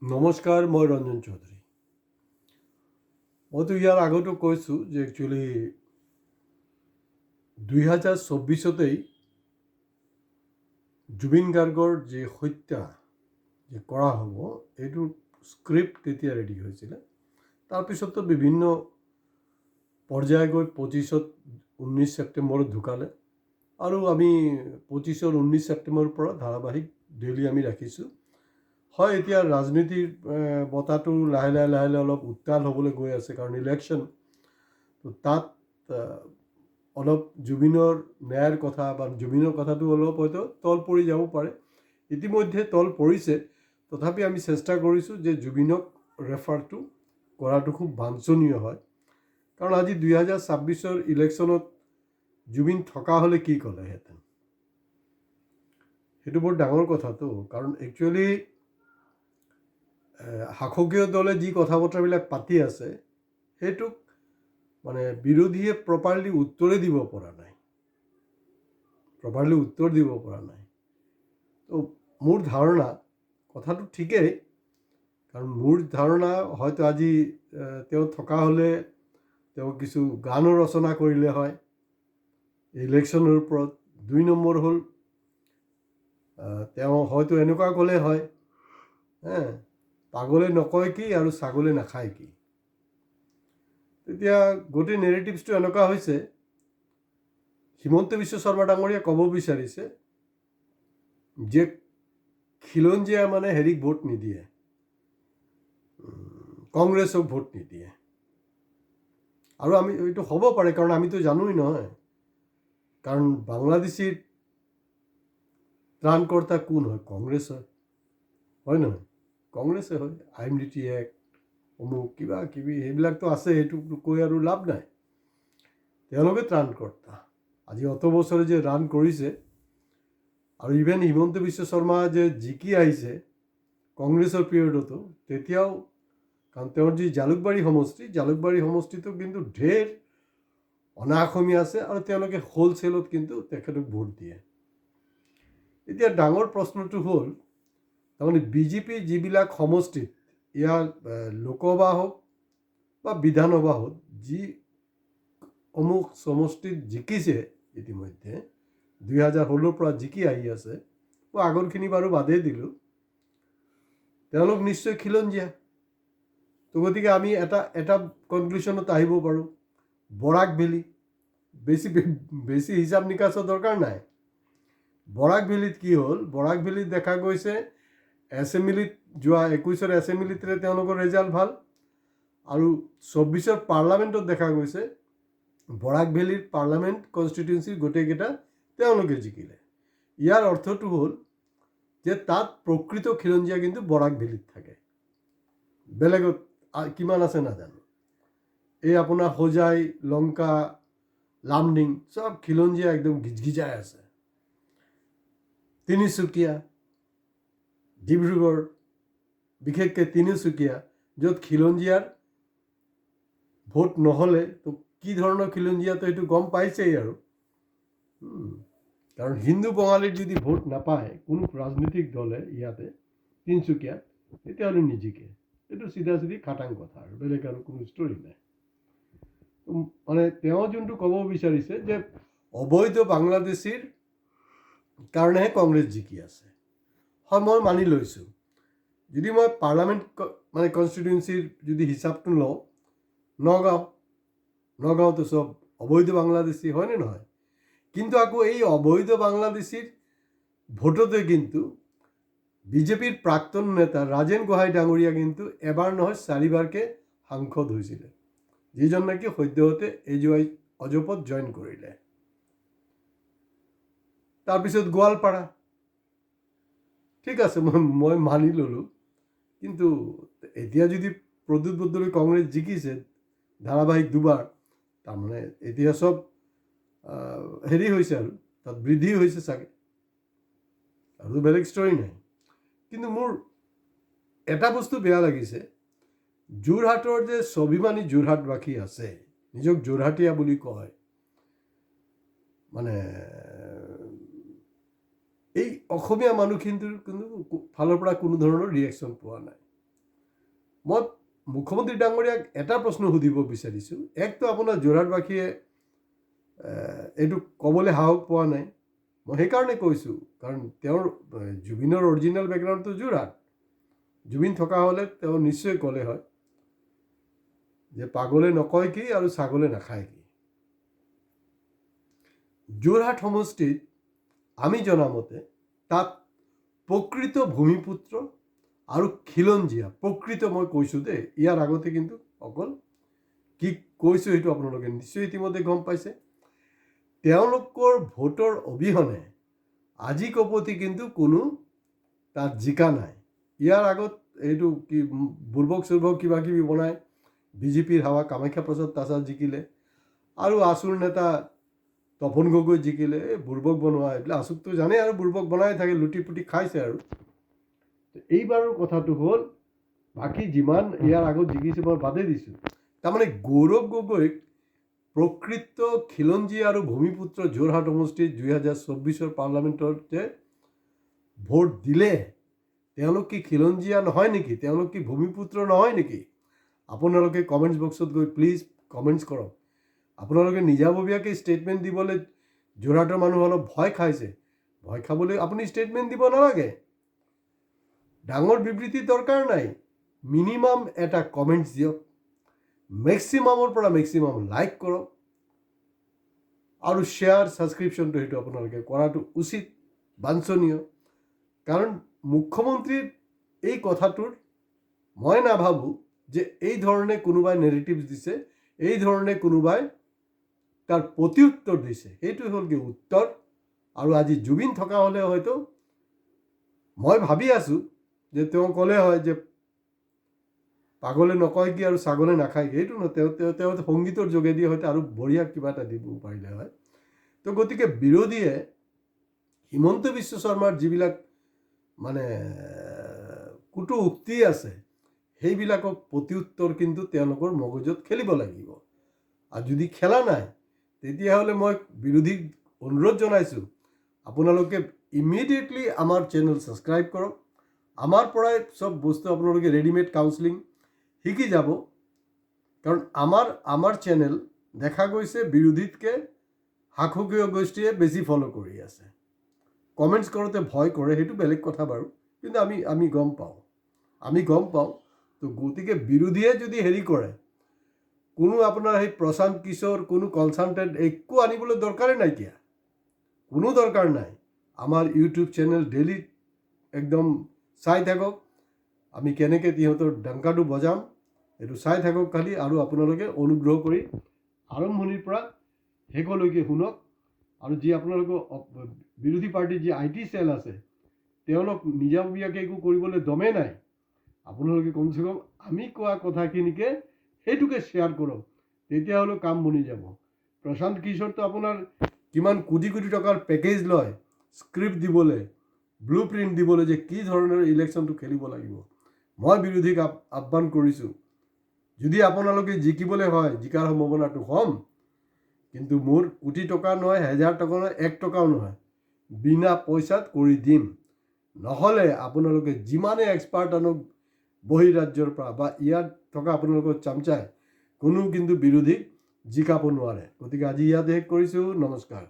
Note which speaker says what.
Speaker 1: নমস্কাৰ, মই ৰঞ্জন চৌধুৰী। মইতো ইয়াৰ আগতো কৈছোঁ যে একচুৱেলি 2024তেই জুবিন গাৰ্গৰ যি হত্যা যে কৰা হ'ব, এইটোৰ স্ক্ৰিপ্ট তেতিয়া ৰেডি হৈছিলে। তাৰপিছততো বিভিন্ন পৰ্যায় গৈ 19 ছেপ্টেম্বৰত ঢুকালে আৰু আমি 19 ছেপ্টেম্বৰৰ পৰা ধাৰাবাহিক ডেইলি আমি ৰাখিছোঁ। হয়, এতিয়া ৰাজনীতিৰ বতাহটো লাহে লাহে অলপ উত্তাল হ'বলৈ গৈ আছে, কাৰণ ইলেকশ্যন। তাত অলপ জুবিনৰ ন্যায়ৰ কথা বা জুবিনৰ কথাটো অলপ হয়তো তল পৰি যাব পাৰে। ইতিমধ্যে তল পৰিছে, তথাপি আমি চেষ্টা কৰিছোঁ যে জুবিনক ৰেফাৰটো কৰাটো খুব বাঞ্ছনীয় হয়। কাৰণ আজি 2026 ইলেকশ্যনত জুবিন থকা হ'লে কি ক'লেহেঁতেন, সেইটো বৰ ডাঙৰ কথাটো। কাৰণ একচুৱেলি শাসকীয় দলে যি কথা বতৰাবিলাক পাতি আছে, সেইটোক মানে বিৰোধীয়ে প্ৰপাৰলি উত্তৰে দিব পৰা নাই, তো মোৰ ধাৰণা কথাটো ঠিকেই। কাৰণ মোৰ ধাৰণা হয়তো আজি তেওঁ থকা হ'লে তেওঁ কিছু গানো ৰচনা কৰিলে হয় ইলেকশ্যনৰ ওপৰত। 2 নম্বৰ হ'ল তেওঁ হয়তো এনেকুৱা ক'লে হয়, পাগলে নকয় কি আৰু ছাগলে নাখায় কি। তেতিয়া গোটেই নেৰেটিভছটো এনেকুৱা হৈছে, হিমন্ত বিশ্ব শৰ্মা ডাঙৰীয়াই ক'ব বিচাৰিছে যে খিলঞ্জীয়া মানে হেৰিক ভোট নিদিয়ে, কংগ্ৰেছক ভোট নিদিয়ে। আৰু আমি এইটো হ'ব পাৰে, কাৰণ আমিতো জানোই নহয়, কাৰণ বাংলাদেশীৰ ত্ৰাণকৰ্তা কোন হয়? কংগ্ৰেছ হয় নহয়? কংগ্ৰেছে হয়। আইএনডিটি এক্ট অমুক কিবা কিবি সেইবিলাকতো আছে, সেইটো কৈ আৰু লাভ নাই। তেওঁলোকে ত্ৰাণকৰ্তা। আজি অত বছৰে যে ৰান কৰিছে, আৰু ইভেন হিমন্ত বিশ্ব শৰ্মা যে জিকি আহিছে কংগ্ৰেছৰ পিৰিয়ডতো, তেতিয়াও, কাৰণ তেওঁৰ যি জালুকবাৰী সমষ্টিটো কিন্তু ঢেৰ অনা অসমীয়া আছে, আৰু তেওঁলোকে হ'লচেলত কিন্তু তেখেতক ভোট দিয়ে। এতিয়া ডাঙৰ প্ৰশ্নটো হ'ল, তাৰমানে বিজেপি যিবিলাক সমষ্টিত, ইয়াৰ লোকসভা হওক বা বিধানসভা হওক, যি অমুক সমষ্টিত জিকিছে ইতিমধ্যে 2016 পৰা জিকি আহি আছে, মই আগৰখিনি বাৰু বাদেই দিলোঁ, তেওঁলোক নিশ্চয় খিলঞ্জীয়া। তো গতিকে আমি এটা কনক্লুশ্যনত আহিব পাৰোঁ, বৰাক ভেলী, বেছি হিচাপ নিকাচৰ দৰকাৰ নাই। বৰাক ভেলীত কি হ'ল? বৰাক ভেলীত দেখা গৈছে এছেম্বলিত যোৱা 21 এছেম্বলিতে তেওঁলোকৰ ৰেজাল্ট ভাল, আৰু 24 পাৰ্লামেণ্টত দেখা গৈছে বৰাক ভেলীৰ পাৰ্লামেণ্ট কনষ্টিটুৱেঞ্চিৰ গোটেইকেইটা তেওঁলোকে জিকিলে। ইয়াৰ অৰ্থটো হ'ল যে তাত প্ৰকৃত খিলঞ্জীয়া কিন্তু বৰাক ভেলীত থাকে, বেলেগত কিমান আছে নাজানো। এই আপোনাৰ হোজাই, লংকা, লামডিং চব খিলঞ্জীয়া একদম গিজগিজাই আছে। তিনিচুকীয়া, ডিব্ৰুগড়, বিশেষকৈ তিনিচুকীয়া, য'ত খিলঞ্জীয়াৰ ভোট নহ'লে তো কি ধৰণৰ খিলঞ্জীয়া, তো এইটো গম পাইছেই আৰু। কাৰণ হিন্দু বঙালীৰ যদি ভোট নাপায় কোনো ৰাজনৈতিক দলে ইয়াতে তিনিচুকীয়াত, তেতিয়াহ'লে নিজিকে। এইটো চিধা খাটাং কথা, আৰু বেলেগ আৰু কোনো ষ্টৰী নাই। মানে তেওঁ যোনটো ক'ব বিচাৰিছে যে অবৈধ বাংলাদেশীৰ কাৰণেহে কংগ্ৰেছ জিকি আছে, হয়, মই মানি লৈছোঁ। যদি মই পাৰ্লামেণ্ট মানে কনষ্টিটুৱেঞ্চিৰ যদি হিচাপটো লওঁ, নগাঁৱতো চব অবৈধ বাংলাদেশী, হয়নে নহয়? কিন্তু আকৌ এই অবৈধ বাংলাদেশীৰ ভোটতে কিন্তু বিজেপিৰ প্ৰাক্তন নেতা ৰাজেন গোহাঁই ডাঙৰীয়া কিন্তু এবাৰ নহয় 4বাৰকৈ সাংসদ হৈছিলে, যিজন নেকি সদ্যহতে AJY অজপত জইন কৰিলে। তাৰপিছত গোৱালপাৰা, ঠিক আছে, মই মানি ল'লোঁ। কিন্তু এতিয়া যদি প্ৰদ্যুৎ বৰদলৈ কংগ্ৰেছ জিকিছে ধাৰাবাহিক 2বাৰ, তাৰমানে এতিয়া চব হেৰি হৈছে, আৰু তাত বৃদ্ধি হৈছে চাগে, আৰু বেলেগ ষ্টৰী নাই। কিন্তু মোৰ এটা বস্তু বেয়া লাগিছে, যোৰহাটৰ যে স্বাভিমানী যোৰহাটবাসী আছে, নিজক যোৰহাটীয়া বুলি কয়, মানে এই অসমীয়া মানুহখিনিৰ কিন্তু ফালৰ পৰা কোনো ধৰণৰ ৰিয়েকশ্যন পোৱা নাই। মই মুখ্যমন্ত্ৰী ডাঙৰীয়াক এটা প্ৰশ্ন সুধিব বিচাৰিছোঁ। একতো আপোনাৰ যোৰহাটবাসীয়ে এইটো ক'বলৈ সাহস পোৱা নাই। মই সেইকাৰণে কৈছোঁ, কাৰণ তেওঁৰ জুবিনৰ অৰিজিনেল বেকগ্ৰাউণ্ডটো যোৰহাট। জুবিন থকা হ'লে তেওঁ নিশ্চয় ক'লে হয় যে পাগলে নকয় কি আৰু ছাগলে নাখায় কি। যোৰহাট সমষ্টিত আমি জনামতে তাত প্ৰকৃত ভূমিপুত্ৰ আৰু খিলঞ্জীয়া, প্ৰকৃত মই কৈছোঁ দেই, ইয়াৰ আগতে কিন্তু অকল কি কৈছোঁ সেইটো আপোনালোকে নিশ্চয় ইতিমধ্যে গম পাইছে। তেওঁলোকৰ ভোটৰ অবিহনে আজি কপতি কিন্তু কোনো তাত জিকা নাই। ইয়াৰ আগত এইটো কি বুৰ্বক চুৰ্বক কিবা কিবি বনায়, বিজেপিৰ হাৱা কামাখ্যা প্ৰসাদ তাছাৰ জিকিলে, আৰু আছুৰ নেতা তপন গগৈ জিকিলে। এই বুৰ্বক বনোৱা এইবিলাক আছুকটো জানে আৰু বুৰ্বক বনাই থাকে, লুটি পুটি খাইছে। আৰু এইবাৰৰ কথাটো হ'ল, বাকী যিমান ইয়াৰ আগত জিকিছে মই বাদেই দিছোঁ। তাৰমানে গৌৰৱ গগৈক প্ৰকৃত খিলঞ্জীয়া আৰু ভূমিপুত্ৰ যোৰহাট সমষ্টিত 2024 পাৰ্লামেণ্টৰ যে ভোট দিলে, তেওঁলোক কি খিলঞ্জীয়া নহয় নেকি? তেওঁলোক কি ভূমিপুত্ৰ নহয় নেকি? আপোনালোকে কমেণ্টছ বক্সত গৈ প্লিজ কমেণ্টছ কৰক। আপোনালোকে নিজাববীয়াকৈ ষ্টেটমেণ্ট দিবলৈ যোৰহাটৰ মানুহ অলপ ভয় খাইছে। ভয় খাবলৈ আপুনি ষ্টেটমেণ্ট দিব নালাগে, ডাঙৰ বিবৃতিৰ দৰকাৰ নাই। মিনিমাম এটা কমেণ্টছ দিয়ক, মেক্সিমামৰ পৰা মেক্সিমাম লাইক কৰক, আৰু শ্বেয়াৰ ছাবস্ক্ৰিপশ্যনটো সেইটো আপোনালোকে কৰাটো উচিত, বাঞ্ছনীয়। কাৰণ মুখ্যমন্ত্ৰীৰ এই কথাটোৰ মই নাভাবোঁ যে এই ধৰণে কোনোবাই নেৰেটিভছ দিছে, এই ধৰণে কোনোবাই তাৰ প্ৰত্যুত্তৰ দিছে। সেইটো হ'ল কি উত্তৰ। আৰু আজি জুবিন থকা হ'লে হয়তো মই ভাবি আছোঁ যে তেওঁ ক'লে হয় যে পাগলে নকয় কি আৰু ছাগলে নাখায় কি। এইটো নহয়, তেওঁ সংগীতৰ যোগেদি হয়তো আৰু বঢ়িয়া কিবা এটা দিব পাৰিলে হয়। তো গতিকে বিৰোধীয়ে হিমন্ত বিশ্ব শৰ্মাৰ যিবিলাক মানে কুটু উক্তি আছে, সেইবিলাকক প্ৰত্যুত্তৰ কিন্তু তেওঁলোকৰ মগজুত খেলিব লাগিব। আৰু যদি খেলা নাই, তেতিয়াহ'লে মই বিৰোধীক অনুৰোধ জনাইছোঁ, আপোনালোকে ইমিডিয়েটলি আমাৰ চেনেল ছাবস্ক্ৰাইব কৰক। আমাৰ পৰাই চব বস্তু আপোনালোকে ৰেডিমেড কাউন্সেলিং শিকি যাব। কাৰণ আমাৰ চেনেল দেখা গৈছে বিৰোধীতকৈ শাসকীয় গোষ্ঠীয়ে বেছি ফ'ল' কৰি আছে। কমেণ্টছ কৰোঁতে ভয় কৰে, সেইটো বেলেগ কথা বাৰু, কিন্তু আমি গম পাওঁ। তো গতিকে বিৰোধীয়ে যদি হেৰি কৰে, কোনো আপোনাৰ সেই প্ৰশান্ত কিশোৰ, কোনো কনচালটেণ্ট একো আনিবলৈ দৰকাৰেই নাইকিয়া, কোনো দৰকাৰ নাই। আমাৰ ইউটিউব চেনেল ডেইলি একদম চাই থাকক, আমি কেনেকৈ সিহঁতৰ ডাংকাটো বজাম এইটো চাই থাকক খালি। আৰু আপোনালোকে অনুগ্ৰহ কৰি আৰম্ভণিৰ পৰা শেষলৈকে শুনক। আৰু যি আপোনালোকৰ বিৰোধী পাৰ্টিৰ যি IT চেল আছে, তেওঁলোক নিজাববীয়াকৈ একো কৰিবলৈ দমে নাই। আপোনালোকে কমচে কম আমি কোৱা কথাখিনিকে সেইটোকে শ্বেয়াৰ কৰক, তেতিয়াহ'লে কাম বনি যাব। প্ৰশান্ত কিশোৰটো আপোনাৰ কিমান কোটি কোটি টকাৰ পেকেজ লয় স্ক্ৰিপ্ট দিবলৈ, ব্লু প্ৰিণ্ট দিবলৈ, যে কি ধৰণৰ ইলেকশ্যনটো খেলিব লাগিব। মই বিৰোধীক আহ্বান কৰিছোঁ, যদি আপোনালোকে জিকিবলৈ হয়, জিকাৰ সম্ভাৱনাটো কম, কিন্তু মোৰ কোটি টকা নহয়, 1000 টকা নহয়, 1 টকাও নহয়, বিনা পইচাত কৰি দিম। নহ'লে আপোনালোকে যিমানে এক্সপাৰ্ট আনক বহিৰাজ্যৰ পৰা বা ইয়াত থকা আপোনালোকৰ চামচাই, কোনো কিন্তু বিৰোধীক জিকাব নোৱাৰে। গতিকে আজি ইয়াতে শেষ কৰিছোঁ। নমস্কাৰ।